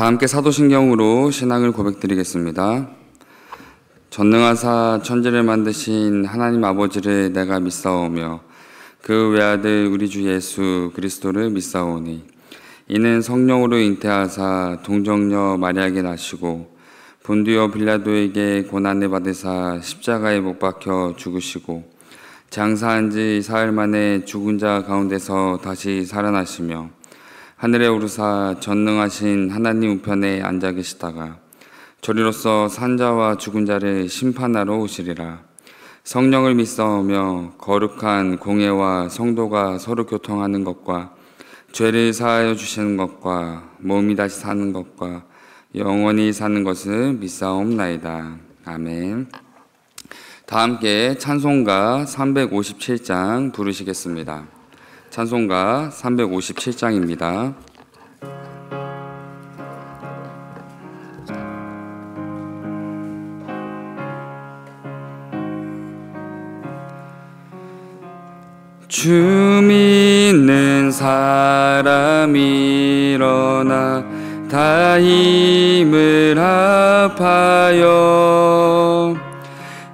다 함께 사도신경으로 신앙을 고백드리겠습니다. 전능하사 천지를 만드신 하나님 아버지를 내가 믿사오며 그 외아들 우리 주 예수 그리스도를 믿사오니 이는 성령으로 잉태하사 동정녀 마리아에게 나시고 본디오 빌라도에게 고난을 받으사 십자가에 못 박혀 죽으시고 장사한 지 사흘 만에 죽은 자 가운데서 다시 살아나시며 하늘에 오르사 전능하신 하나님 우편에 앉아 계시다가 저리로서 산자와 죽은 자를 심판하러 오시리라. 성령을 믿사오며 거룩한 공회와 성도가 서로 교통하는 것과 죄를 사하여 주시는 것과 몸이 다시 사는 것과 영원히 사는 것을 믿사옵나이다. 아멘. 다 함께 찬송가 357장 부르시겠습니다. 찬송가 357장입니다. 주 믿는 사람 일어나 다 힘을 합하여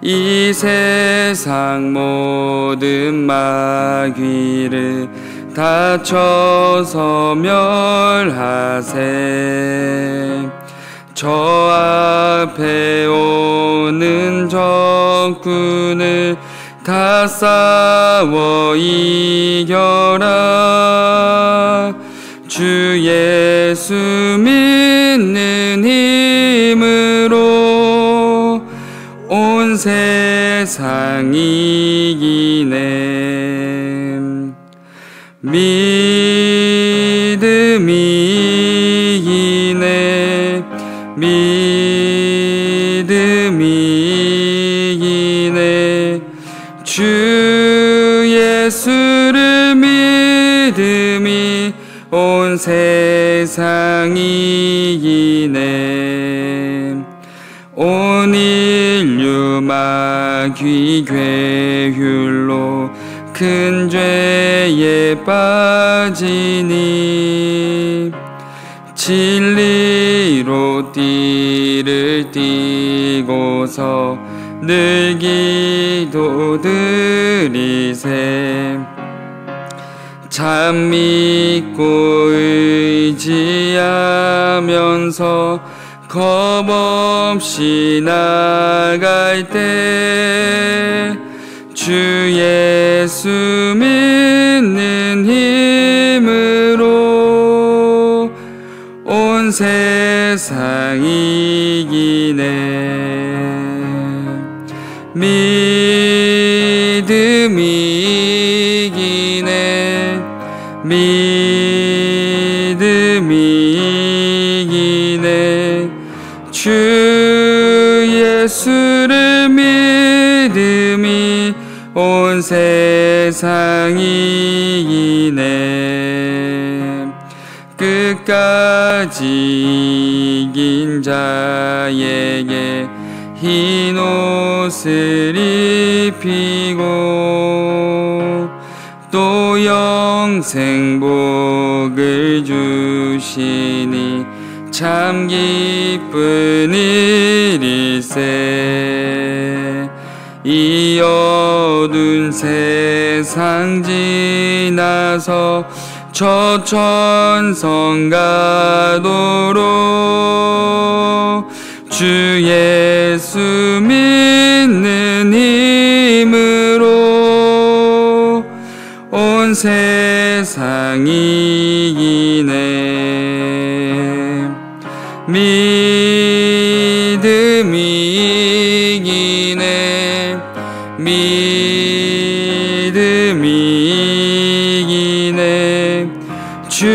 이 세상 모든 마귀를 다쳐서 멸하세. 저 앞에 오는 적군을 다 싸워 이겨라. 주 예수 믿는 힘으로 온 세상 이기네. 믿음이 이기네. 믿음이 이기네. 주 예수를 믿음이 온 세상 이기네. 온 인류 마귀 괴율로 큰 죄에 빠지니 진리로 띠를 띠고서 늘 기도드리세. 참 믿고 의지하면서 겁 없이 나갈 때 주 예수 믿는 힘으로 온 세상 이기네. 믿음이 이기네. 믿음이 이기네. 주 예수를 믿음이 온 세상 이기네. 끝까지 이긴 자에게 흰 옷을 입히고 또 영생 복을 주시니 참 기쁜 일일세. 이 어두운 세상 지나서 저 천성 가도록 주 예수 믿는 힘으로 온 세상 이기네. 믿음이 이기네. 믿음이 이기네. 주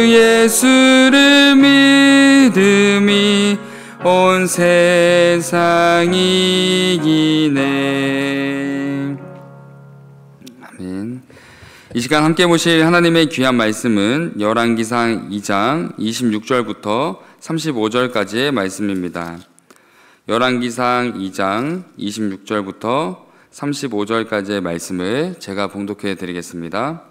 예수를 믿음이 온 세상 이기네. 아멘. 이 시간 함께 보실 하나님의 귀한 말씀은 열왕기상 2장 26절부터 35절까지의 말씀입니다. 열왕기상 2장 26절부터 35절까지의 말씀을 제가 봉독해 드리겠습니다.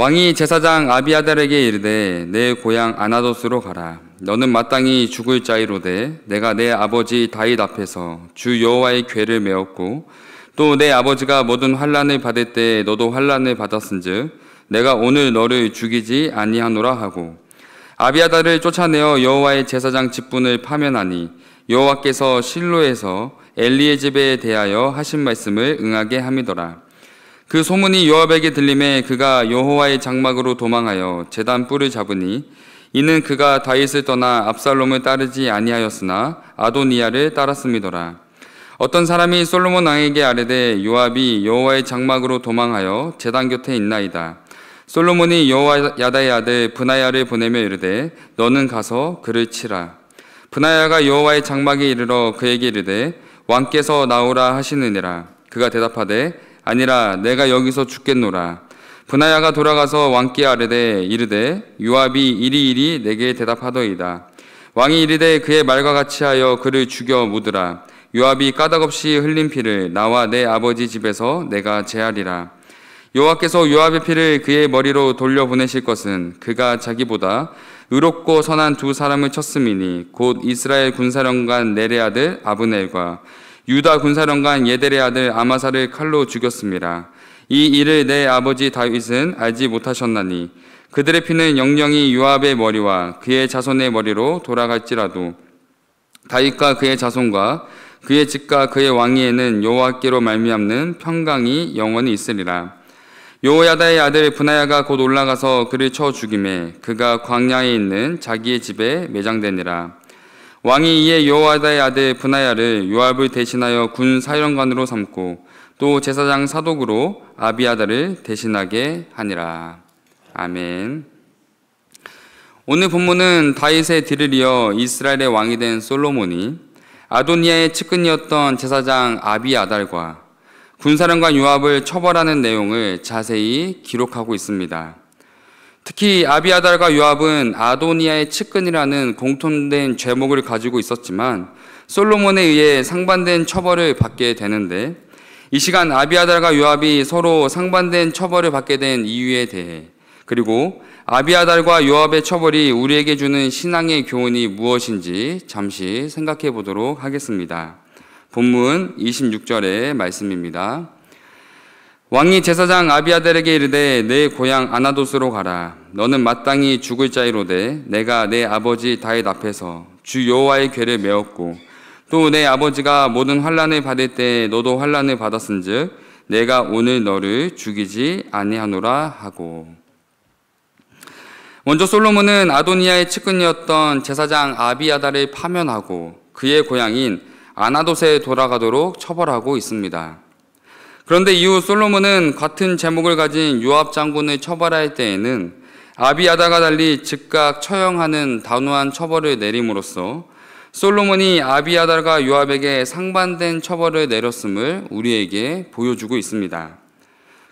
왕이 제사장 아비아달에게 이르되 내 고향 아나돗으로 가라. 너는 마땅히 죽을 자이로되 내가 내 아버지 다윗 앞에서 주 여호와의 궤를 메었고 또 내 아버지가 모든 환난을 받을 때 너도 환난을 받았은즉 내가 오늘 너를 죽이지 아니하노라 하고 아비아달을 쫓아내어 여호와의 제사장 직분을 파면하니 여호와께서 실로에서 엘리의 집에 대하여 하신 말씀을 응하게 함이더라. 그 소문이 요압에게 들림에 그가 여호와의 장막으로 도망하여 제단 뿔을 잡으니 이는 그가 다윗을 떠나 압살롬을 따르지 아니하였으나 아도니아를 따랐음이더라. 어떤 사람이 솔로몬 왕에게 아뢰되 요압이 여호와의 장막으로 도망하여 제단 곁에 있나이다. 솔로몬이 여호야다의 아들 브나야를 보내며 이르되 너는 가서 그를 치라. 브나야가 여호와의 장막에 이르러 그에게 이르되 왕께서 나오라 하시느니라. 그가 대답하되 아니라 내가 여기서 죽겠노라. 브나야가 돌아가서 왕께 아뢰되 이르되 요압이 이리이리 내게 대답하더이다. 왕이 이르되 그의 말과 같이 하여 그를 죽여 묻으라. 요압이 까닭없이 흘린 피를 나와 내 아버지 집에서 내가 제하리라. 여호와께서 요압의 피를 그의 머리로 돌려보내실 것은 그가 자기보다 의롭고 선한 두 사람을 쳤음이니 곧 이스라엘 군사령관 넬의 아들 아브넬과 유다 군사령관 예델의 아들 아마사를 칼로 죽였습니다. 이 일을 내 아버지 다윗은 알지 못하셨나니 그들의 피는 영영이 요압의 머리와 그의 자손의 머리로 돌아갈지라도 다윗과 그의 자손과 그의 집과 그의 왕위에는 여호와께로 말미암는 평강이 영원히 있으리라. 여호야다의 아들 브나야가 곧 올라가서 그를 쳐 죽이매 그가 광야에 있는 자기의 집에 매장되니라. 왕이 이에 여호야다의 아들 브나야를 요압을 대신하여 군 사령관으로 삼고 또 제사장 사독으로 아비아달을 대신하게 하니라. 아멘. 오늘 본문은 다윗의 뒤를 이어 이스라엘의 왕이 된 솔로몬이 아도니아의 측근이었던 제사장 아비아달과 군사령관 요압을 처벌하는 내용을 자세히 기록하고 있습니다. 특히 아비아달과 요압은 아도니아의 측근이라는 공통된 죄목을 가지고 있었지만 솔로몬에 의해 상반된 처벌을 받게 되는데 이 시간 아비아달과 요압이 서로 상반된 처벌을 받게 된 이유에 대해 그리고 아비아달과 요압의 처벌이 우리에게 주는 신앙의 교훈이 무엇인지 잠시 생각해 보도록 하겠습니다. 본문 26절의 말씀입니다. 왕이 제사장 아비아달에게 이르되 내 고향 아나돗으로 가라. 너는 마땅히 죽을 자이로되 내가 내 아버지 다윗 앞에서 주 여호와의 궤를 메었고 또 내 아버지가 모든 환난을 받을 때 너도 환난을 받았은즉 내가 오늘 너를 죽이지 아니하노라 하고. 먼저 솔로몬은 아도니아의 측근이었던 제사장 아비아달을 파면하고 그의 고향인 아나돗에 돌아가도록 처벌하고 있습니다. 그런데 이후 솔로몬은 같은 제목을 가진 요압 장군을 처벌할 때에는 아비아달과 달리 즉각 처형하는 단호한 처벌을 내림으로써 솔로몬이 아비아달과 요압에게 상반된 처벌을 내렸음을 우리에게 보여주고 있습니다.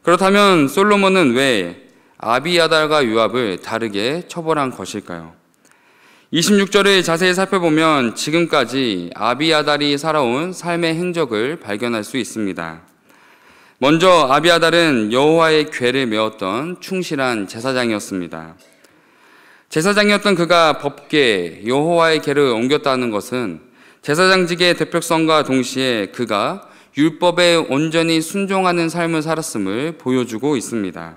그렇다면 솔로몬은 왜 아비아달과 요압을 다르게 처벌한 것일까요? 26절을 자세히 살펴보면 지금까지 아비아달이 살아온 삶의 행적을 발견할 수 있습니다. 먼저 아비아달은 여호와의 궤를 메었던 충실한 제사장이었습니다. 제사장이었던 그가 법궤 여호와의 궤를 옮겼다는 것은 제사장직의 대표성과 동시에 그가 율법에 온전히 순종하는 삶을 살았음을 보여주고 있습니다.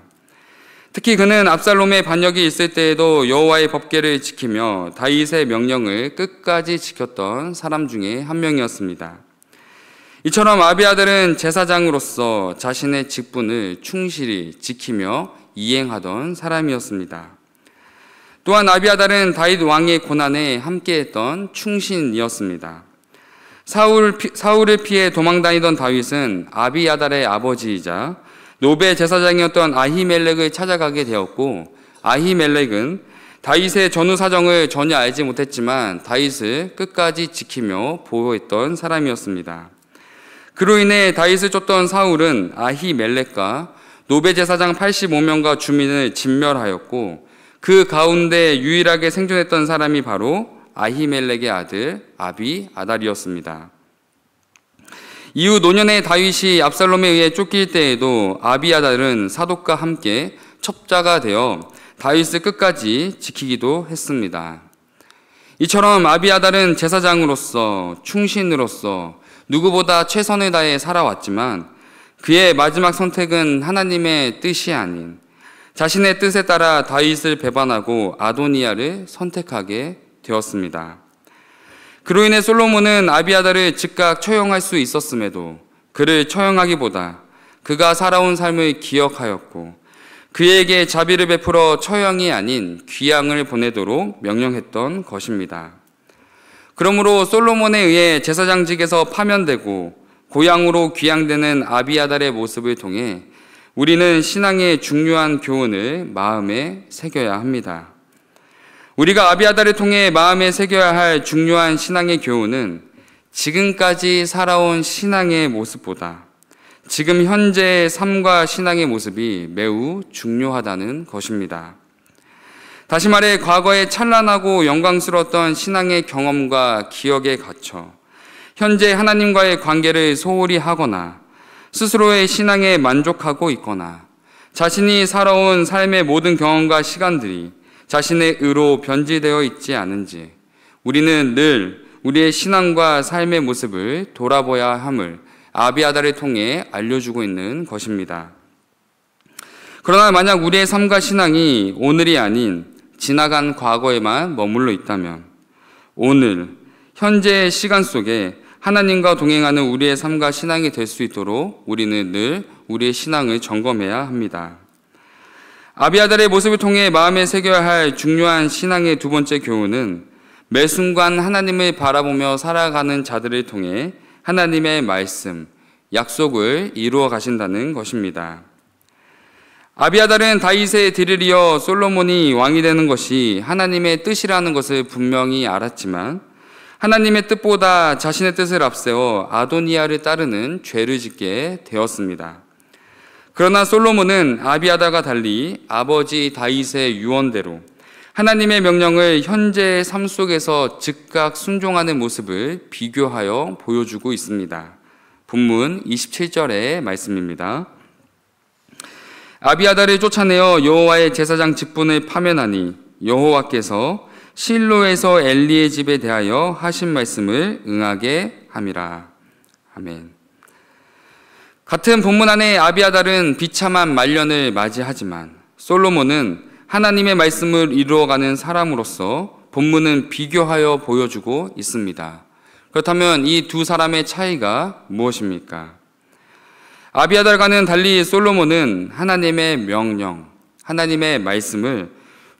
특히 그는 압살롬의 반역이 있을 때에도 여호와의 법궤를 지키며 다윗의 명령을 끝까지 지켰던 사람 중에 한 명이었습니다. 이처럼 아비아달은 제사장으로서 자신의 직분을 충실히 지키며 이행하던 사람이었습니다. 또한 아비아달은 다윗 왕의 고난에 함께했던 충신이었습니다. 사울을 피해 도망다니던 다윗은 아비아달의 아버지이자 노베 제사장이었던 아히멜렉을 찾아가게 되었고 아히멜렉은 다윗의 전후 사정을 전혀 알지 못했지만 다윗을 끝까지 지키며 보호했던 사람이었습니다. 그로 인해 다윗을 쫓던 사울은 아히멜렉과 노베 제사장 85명과 주민을 진멸하였고 그 가운데 유일하게 생존했던 사람이 바로 아히멜렉의 아들 아비아달이었습니다. 이후 노년의 다윗이 압살롬에 의해 쫓길 때에도 아비아달은 사독과 함께 첩자가 되어 다윗을 끝까지 지키기도 했습니다. 이처럼 아비아달은 제사장으로서 충신으로서 누구보다 최선을 다해 살아왔지만 그의 마지막 선택은 하나님의 뜻이 아닌 자신의 뜻에 따라 다윗을 배반하고 아도니아를 선택하게 되었습니다. 그로 인해 솔로몬은 아비아달을 즉각 처형할 수 있었음에도 그를 처형하기보다 그가 살아온 삶을 기억하였고 그에게 자비를 베풀어 처형이 아닌 귀양을 보내도록 명령했던 것입니다. 그러므로 솔로몬에 의해 제사장직에서 파면되고 고향으로 귀양되는 아비아달의 모습을 통해 우리는 신앙의 중요한 교훈을 마음에 새겨야 합니다. 우리가 아비아달을 통해 마음에 새겨야 할 중요한 신앙의 교훈은 지금까지 살아온 신앙의 모습보다 지금 현재의 삶과 신앙의 모습이 매우 중요하다는 것입니다. 다시 말해 과거에 찬란하고 영광스러웠던 신앙의 경험과 기억에 갇혀 현재 하나님과의 관계를 소홀히 하거나 스스로의 신앙에 만족하고 있거나 자신이 살아온 삶의 모든 경험과 시간들이 자신의 의로 변질되어 있지 않은지 우리는 늘 우리의 신앙과 삶의 모습을 돌아보아야 함을 아비아달을 통해 알려주고 있는 것입니다. 그러나 만약 우리의 삶과 신앙이 오늘이 아닌 지나간 과거에만 머물러 있다면 오늘 현재의 시간 속에 하나님과 동행하는 우리의 삶과 신앙이 될 수 있도록 우리는 늘 우리의 신앙을 점검해야 합니다. 아비아달의 모습을 통해 마음에 새겨야 할 중요한 신앙의 두 번째 교훈은 매 순간 하나님을 바라보며 살아가는 자들을 통해 하나님의 말씀, 약속을 이루어 가신다는 것입니다. 아비아달은 다윗의 뒤를 이어 솔로몬이 왕이 되는 것이 하나님의 뜻이라는 것을 분명히 알았지만 하나님의 뜻보다 자신의 뜻을 앞세워 아도니아를 따르는 죄를 짓게 되었습니다. 그러나 솔로몬은 아비아달과 달리 아버지 다윗의 유언대로 하나님의 명령을 현재의 삶 속에서 즉각 순종하는 모습을 비교하여 보여주고 있습니다. 본문 27절의 말씀입니다. 아비아달을 쫓아내어 여호와의 제사장 직분을 파면하니 여호와께서 실로에서 엘리의 집에 대하여 하신 말씀을 응하게 함이라. 아멘. 같은 본문 안에 아비아달은 비참한 말년을 맞이하지만 솔로몬은 하나님의 말씀을 이루어가는 사람으로서 본문은 비교하여 보여주고 있습니다. 그렇다면 이 두 사람의 차이가 무엇입니까? 아비아달과는 달리 솔로몬은 하나님의 명령, 하나님의 말씀을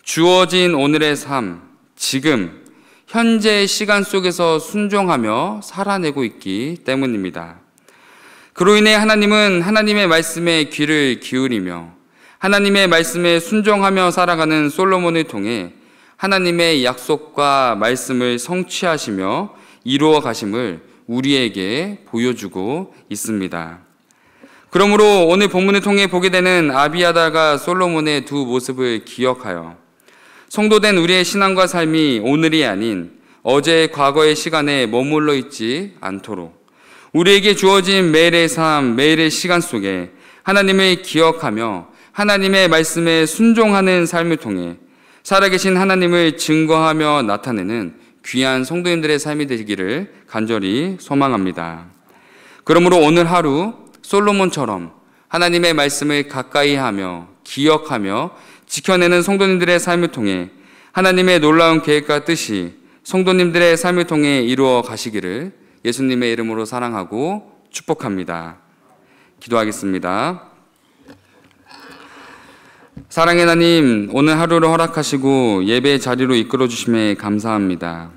주어진 오늘의 삶, 지금, 현재의 시간 속에서 순종하며 살아내고 있기 때문입니다. 그로 인해 하나님은 하나님의 말씀에 귀를 기울이며 하나님의 말씀에 순종하며 살아가는 솔로몬을 통해 하나님의 약속과 말씀을 성취하시며 이루어 가심을 우리에게 보여주고 있습니다. 그러므로 오늘 본문을 통해 보게 되는 아비아달과 솔로몬의 두 모습을 기억하여 성도된 우리의 신앙과 삶이 오늘이 아닌 어제의 과거의 시간에 머물러 있지 않도록 우리에게 주어진 매일의 삶, 매일의 시간 속에 하나님을 기억하며 하나님의 말씀에 순종하는 삶을 통해 살아계신 하나님을 증거하며 나타내는 귀한 성도님들의 삶이 되기를 간절히 소망합니다. 그러므로 오늘 하루 솔로몬처럼 하나님의 말씀을 가까이 하며 기억하며 지켜내는 성도님들의 삶을 통해 하나님의 놀라운 계획과 뜻이 성도님들의 삶을 통해 이루어 가시기를 예수님의 이름으로 사랑하고 축복합니다. 기도하겠습니다. 사랑의 하나님, 오늘 하루를 허락하시고 예배 자리로 이끌어 주심에 감사합니다.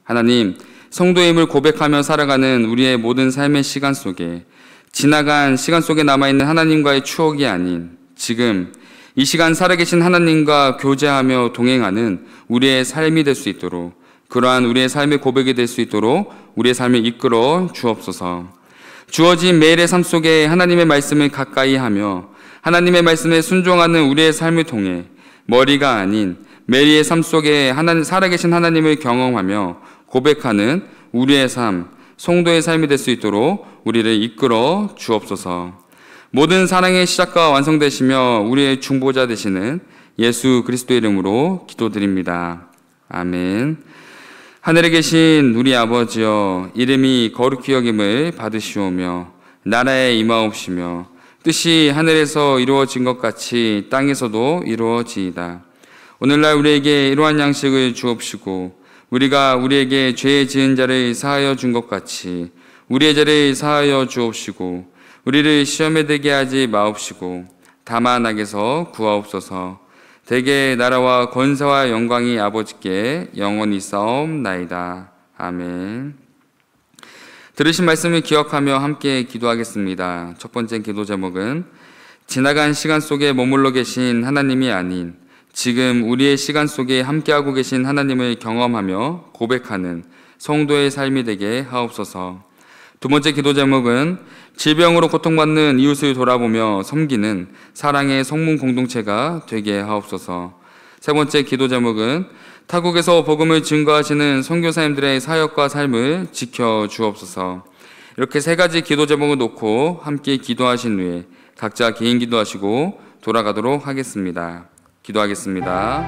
하나님, 성도임을 고백하며 살아가는 우리의 모든 삶의 시간 속에 지나간 시간 속에 남아있는 하나님과의 추억이 아닌 지금 이 시간 살아계신 하나님과 교제하며 동행하는 우리의 삶이 될 수 있도록 그러한 우리의 삶의 고백이 될 수 있도록 우리의 삶을 이끌어 주옵소서. 주어진 매일의 삶 속에 하나님의 말씀을 가까이 하며 하나님의 말씀에 순종하는 우리의 삶을 통해 머리가 아닌 매일의 삶 속에 살아계신 하나님을 경험하며 고백하는 우리의 삶, 성도의 삶이 될 수 있도록 우리를 이끌어 주옵소서. 모든 사랑의 시작과 완성되시며 우리의 중보자 되시는 예수 그리스도의 이름으로 기도드립니다. 아멘. 하늘에 계신 우리 아버지여, 이름이 거룩히 여김을 받으시오며 나라에 임하옵시며 뜻이 하늘에서 이루어진 것 같이 땅에서도 이루어지이다. 오늘날 우리에게 이러한 양식을 주옵시고 우리가 우리에게 죄 지은 자를 사하여 준 것 같이 우리의 죄를 사하여 주옵시고 우리를 시험에 들게 하지 마옵시고 다만 악에서 구하옵소서. 대개 나라와 권세와 영광이 아버지께 영원히 싸움나이다. 아멘. 들으신 말씀을 기억하며 함께 기도하겠습니다. 첫 번째 기도 제목은 지나간 시간 속에 머물러 계신 하나님이 아닌 지금 우리의 시간 속에 함께하고 계신 하나님을 경험하며 고백하는 성도의 삶이 되게 하옵소서. 두 번째 기도 제목은 질병으로 고통받는 이웃을 돌아보며 섬기는 사랑의 성문 공동체가 되게 하옵소서. 세 번째 기도 제목은 타국에서 복음을 증거하시는 선교사님들의 사역과 삶을 지켜 주옵소서. 이렇게 세 가지 기도 제목을 놓고 함께 기도하신 후에 각자 개인 기도하시고 돌아가도록 하겠습니다. 기도하겠습니다.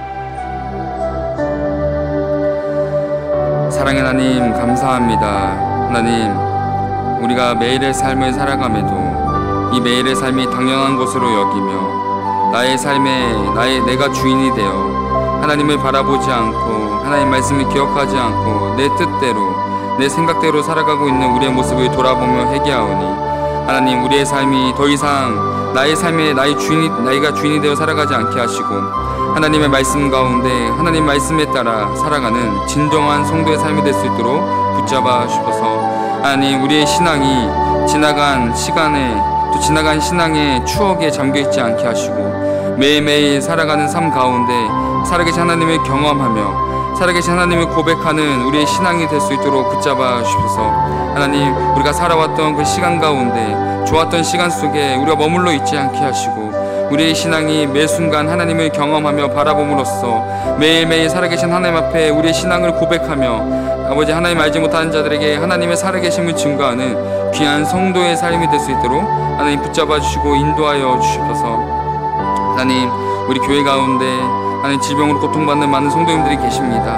사랑의 하나님, 감사합니다. 하나님, 우리가 매일의 삶을 살아감에도 이 매일의 삶이 당연한 것으로 여기며 나의 삶에 내가 주인이 되어 하나님을 바라보지 않고 하나님 말씀을 기억하지 않고 내 뜻대로 내 생각대로 살아가고 있는 우리의 모습을 돌아보며 회개하오니 하나님, 우리의 삶이 더 이상 나의 삶에 나이가 주인이 되어 살아가지 않게 하시고 하나님의 말씀 가운데 하나님 말씀에 따라 살아가는 진정한 성도의 삶이 될 수 있도록 붙잡아 주셔서 하나님, 우리의 신앙이 지나간 시간에 또 지나간 신앙의 추억에 잠겨있지 않게 하시고 매일매일 살아가는 삶 가운데 살아계신 하나님을 경험하며 살아계신 하나님을 고백하는 우리의 신앙이 될 수 있도록 붙잡아 주셔서 하나님, 우리가 살아왔던 그 시간 가운데 좋았던 시간 속에 우리가 머물러 있지 않게 하시고 우리의 신앙이 매 순간 하나님을 경험하며 바라봄으로써 매일매일 살아계신 하나님 앞에 우리의 신앙을 고백하며 아버지, 하나님 알지 못하는 자들에게 하나님의 살아계심을 증거하는 귀한 성도의 삶이 될 수 있도록 하나님 붙잡아 주시고 인도하여 주셔서 하나님, 우리 교회 가운데 하나님 질병으로 고통받는 많은 성도님들이 계십니다.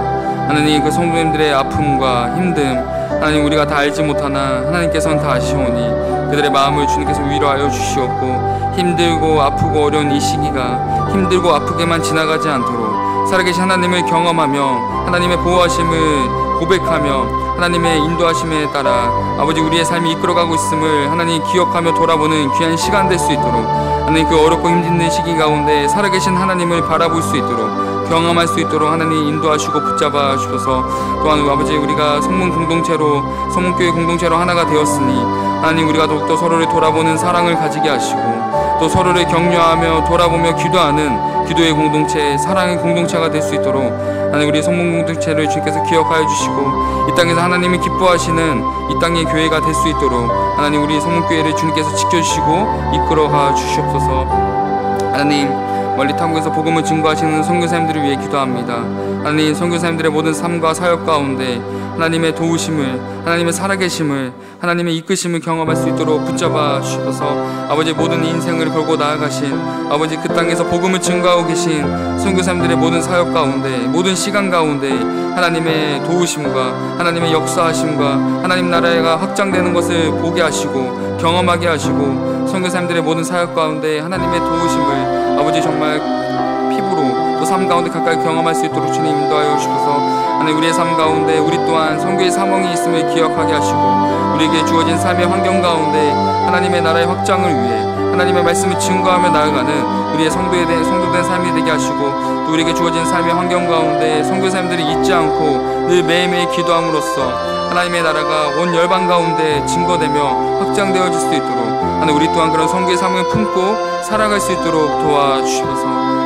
하나님, 그 성도님들의 아픔과 힘듦 하나님 우리가 다 알지 못하나 하나님께서는 다 아시오니 그들의 마음을 주님께서 위로하여 주시옵고 힘들고 아프고 어려운 이 시기가 힘들고 아프게만 지나가지 않도록 살아계신 하나님을 경험하며 하나님의 보호하심을 고백하며 하나님의 인도하심에 따라 아버지 우리의 삶이 이끌어가고 있음을 하나님 기억하며 돌아보는 귀한 시간 될 수 있도록 하나님, 그 어렵고 힘든 시기 가운데 살아계신 하나님을 바라볼 수 있도록 경험할 수 있도록 하나님 인도하시고 붙잡아 주셔서 또한 아버지, 우리가 성문 공동체로 성문교회 공동체로 하나가 되었으니 하나님, 우리가 더욱더 서로를 돌아보는 사랑을 가지게 하시고 또 서로를 격려하며 돌아보며 기도하는 기도의 공동체, 사랑의 공동체가 될 수 있도록 하나님, 우리 성문 공동체를 주님께서 기억하여 주시고 이 땅에서 하나님이 기뻐하시는 이 땅의 교회가 될 수 있도록 하나님, 우리 성문교회를 주님께서 지켜주시고 이끌어가 주시옵소서. 하나님, 멀리 타국에서 복음을 증거하시는 선교사님들을 위해 기도합니다. 하나님, 선교사님들의 모든 삶과 사역 가운데 하나님의 도우심을, 하나님의 살아계심을, 하나님의 이끄심을 경험할 수 있도록 붙잡아 주셔서 아버지, 모든 인생을 걸고 나아가신 아버지, 그 땅에서 복음을 증거하고 계신 선교사님들의 모든 사역 가운데 모든 시간 가운데 하나님의 도우심과 하나님의 역사하심과 하나님 나라가 확장되는 것을 보게 하시고 경험하게 하시고 선교사님들의 모든 사역 가운데 하나님의 도우심을 아버지 정말 피부로 또 삶 가운데 가까이 경험할 수 있도록 주님 인도하여 주셔서 하나님, 우리의 삶 가운데 우리 또한 선교의 사명이 있음을 기억하게 하시고 우리에게 주어진 삶의 환경 가운데 하나님의 나라의 확장을 위해 하나님의 말씀을 증거하며 나아가는 우리의 성도된 삶이 되게 하시고 또 우리에게 주어진 삶의 환경 가운데 선교사님들이 잊지 않고 늘 매일매일 기도함으로써 하나님의 나라가 온 열방 가운데 증거되며 확장되어질 수 있도록 하나님, 우리 또한 그런 선교의 사명을 품고 살아갈 수 있도록 도와주셔서